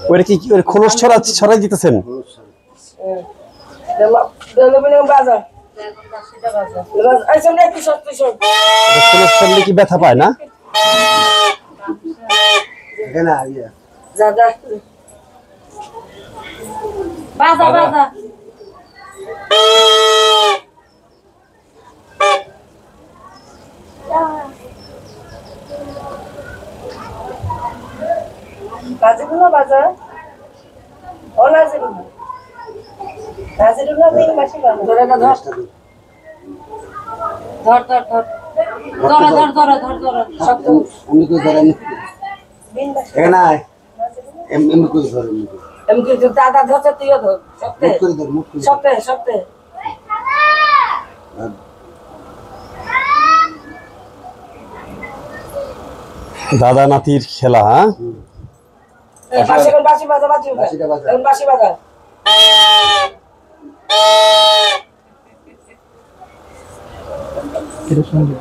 ওরে কি ওরে খোলস ছড়াই দিতেছেন? খোলস ছড়ালে কি ব্যথা পায় না? বাজেগুলো বাজা ও নাজেগুলো নাজেগুলো মেন মাসি বাজা ধরে না ধর ধর ধর ধর ধর ধর ধর ধর শক্ত আমি কই ধরেন মেন মাসি এখানে আয় এমনি কই ধরেন এমনি তো দাদা ধরতে তুইও ধর শক্ত মুখ করে ধর মুখ করে শক্ত শক্ত দাদা নাতির খেলা। হ্যাঁ বাঁশি বাজা বাঁশি বাজা এটা শুনবি